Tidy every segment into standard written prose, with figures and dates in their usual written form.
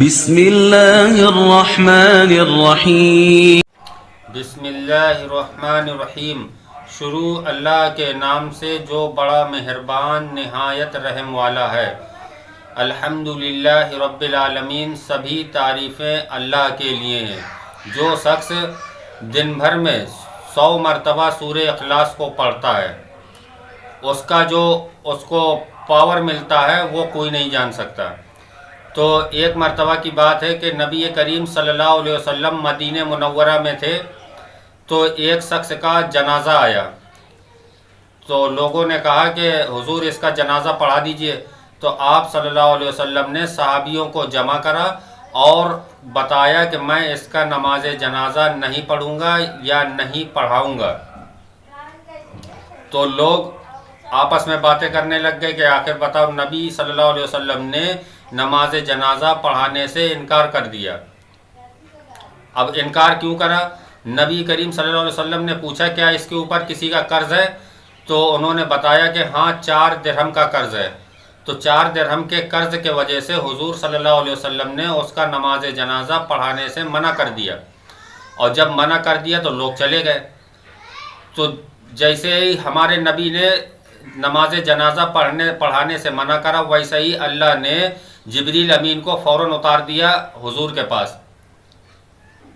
بسم اللہ الرحمن الرحیم بسم اللہ الرحمن الرحیم۔ شروع اللہ کے نام سے جو بڑا مہربان نہایت رحم والا ہے۔ الحمدللہ رب العالمین، سبھی تعریفیں اللہ کے لیے ہیں۔ جو شخص دن بھر میں 100 مرتبہ سورہ اخلاص کو پڑھتا ہے، اس کو پاور ملتا ہے وہ کوئی نہیں جان سکتا۔ تو ایک مرتبہ کی بات ہے کہ نبی کریم صلی اللہ علیہ وسلم مدینہ منورہ میں تھے، تو ایک شخص کا جنازہ آیا، تو لوگوں نے کہا کہ حضور اس کا جنازہ پڑھا دیجئے۔ تو آپ صلی اللہ علیہ وسلم نے صحابیوں کو جمع کرا اور بتایا کہ میں اس کا نماز جنازہ نہیں پڑھوں گا یا نہیں پڑھاؤں گا۔ تو لوگ آپس میں باتیں کرنے لگ گئے کہ آخر بتاؤ، نبی صلی اللہ علیہ وسلم نے نماز جنازہ پڑھانے سے انکار کر دیا۔ اب انکار کیوں کرا؟ نبی کریم صلی اللہ علیہ وسلم نے پوچھا کیا اس کے اوپر کسی کا قرض ہے؟ تو انہوں نے بتایا کہ ہاں 4 درہم کا قرض ہے۔ تو 4 درہم کے قرض کے وجہ سے حضور صلی اللہ علیہ وسلم نے اس کا نماز جنازہ پڑھانے سے منع کر دیا، اور جب منع کر دیا تو لوگ چلے گئے۔ تو جیسے ہی ہمارے نبی نے نماز جنازہ پڑھانے سے منع کرا، ویسے ہی اللہ نے جبریل امین کو فوراً اتار دیا حضور کے پاس،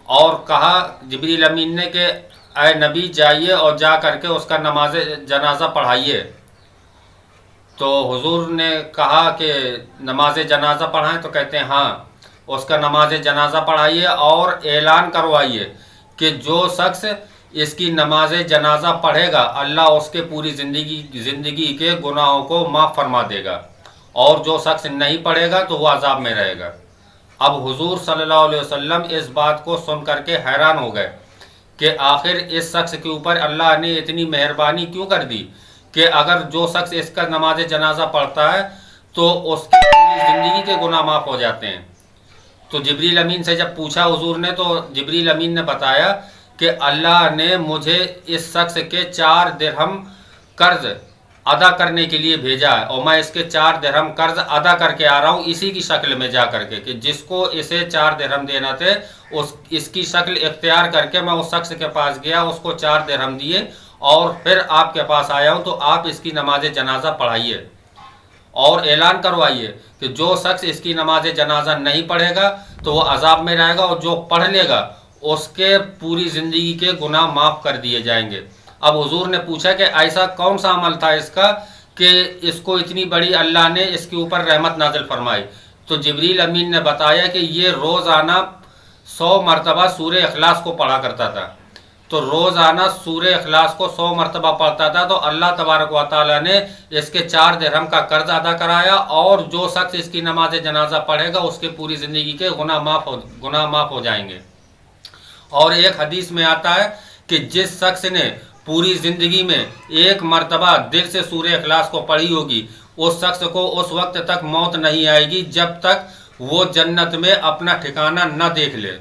اور کہا جبریل امین نے کہ اے نبی جائیے اور جا کر کے اس کا نماز جنازہ پڑھائیے۔ تو حضور نے کہا کہ نماز جنازہ پڑھائیں؟ تو کہتے ہیں ہاں، اس کا نماز جنازہ پڑھائیے اور اعلان کروائیے کہ جو شخص اس کی نماز جنازہ پڑھے گا اللہ اس کے پوری زندگی کے گناہوں کو معاف فرما دے گا، اور جو شخص نہیں پڑھے گا تو وہ عذاب میں رہے گا۔ اب حضور صلی اللہ علیہ وسلم اس بات کو سن کر کے حیران ہو گئے کہ آخر اس شخص کے اوپر اللہ نے اتنی مہربانی کیوں کر دی کہ اگر جو شخص اس کا نماز جنازہ پڑھتا ہے تو اس کی پوری زندگی کے گناہ معاف ہو جاتے ہیں۔ تو جبریل امین سے جب پوچھا حضور نے، تو جبریل امین نے بتایا کہ اللہ نے مجھے اس شخص کے 4 درہم قرض ادا کرنے کے لیے بھیجا ہے، اور میں اس کے 4 درہم قرض ادا کر کے آ رہا ہوں اسی کی شکل میں جا کر کے، کہ جس کو اسے 4 درہم دینا تھے اس کی شکل اختیار کر کے میں اس شخص کے پاس گیا، اس کو 4 درہم دیے اور پھر آپ کے پاس آیا ہوں، تو آپ اس کی نماز جنازہ پڑھائیے اور اعلان کروائیے کہ جو شخص اس کی نماز جنازہ نہیں پڑھے گا تو وہ عذاب میں رہے گا، اور جو پڑھ لے گا اس کے پوری زندگی کے گناہ معاف کر دیے جائیں گے۔ اب حضور نے پوچھا کہ ایسا کون سا عمل تھا اس کا کہ اس کو اتنی بڑی اللہ نے اس کے اوپر رحمت نازل فرمائی؟ تو جبریل امین نے بتایا کہ یہ روزانہ 100 مرتبہ سورہ اخلاص کو پڑھا کرتا تھا۔ تو روزانہ سورہ اخلاص کو 100 مرتبہ پڑھتا تھا، تو اللہ تبارک و تعالیٰ نے اس کے 4 درہم کا قرض ادا کرایا، اور جو شخص اس کی نماز جنازہ پڑھے گا اس کے پوری زندگی کے گناہ معاف ہو جائیں گے۔ اور ایک حدیث میں آتا ہے کہ جس شخص نے پوری زندگی میں 1 مرتبہ دل سے سورہ اخلاص کو پڑھی ہوگی، اس شخص کو اس وقت تک موت نہیں آئے گی جب تک وہ جنت میں اپنا ٹھکانہ نہ دیکھ لے۔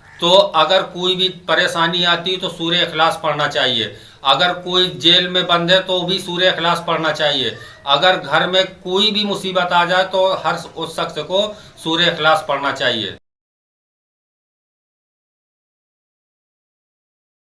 تو اگر کوئی بھی پریشانی آتی تو سورہ اخلاص پڑھنا چاہیے، اگر کوئی جیل میں بند ہے تو بھی سورہ اخلاص پڑھنا چاہیے، اگر گھر میں کوئی بھی مصیبت آ جائے تو ہر اس شخص کو سورہ اخلاص پڑھنا چاہیے۔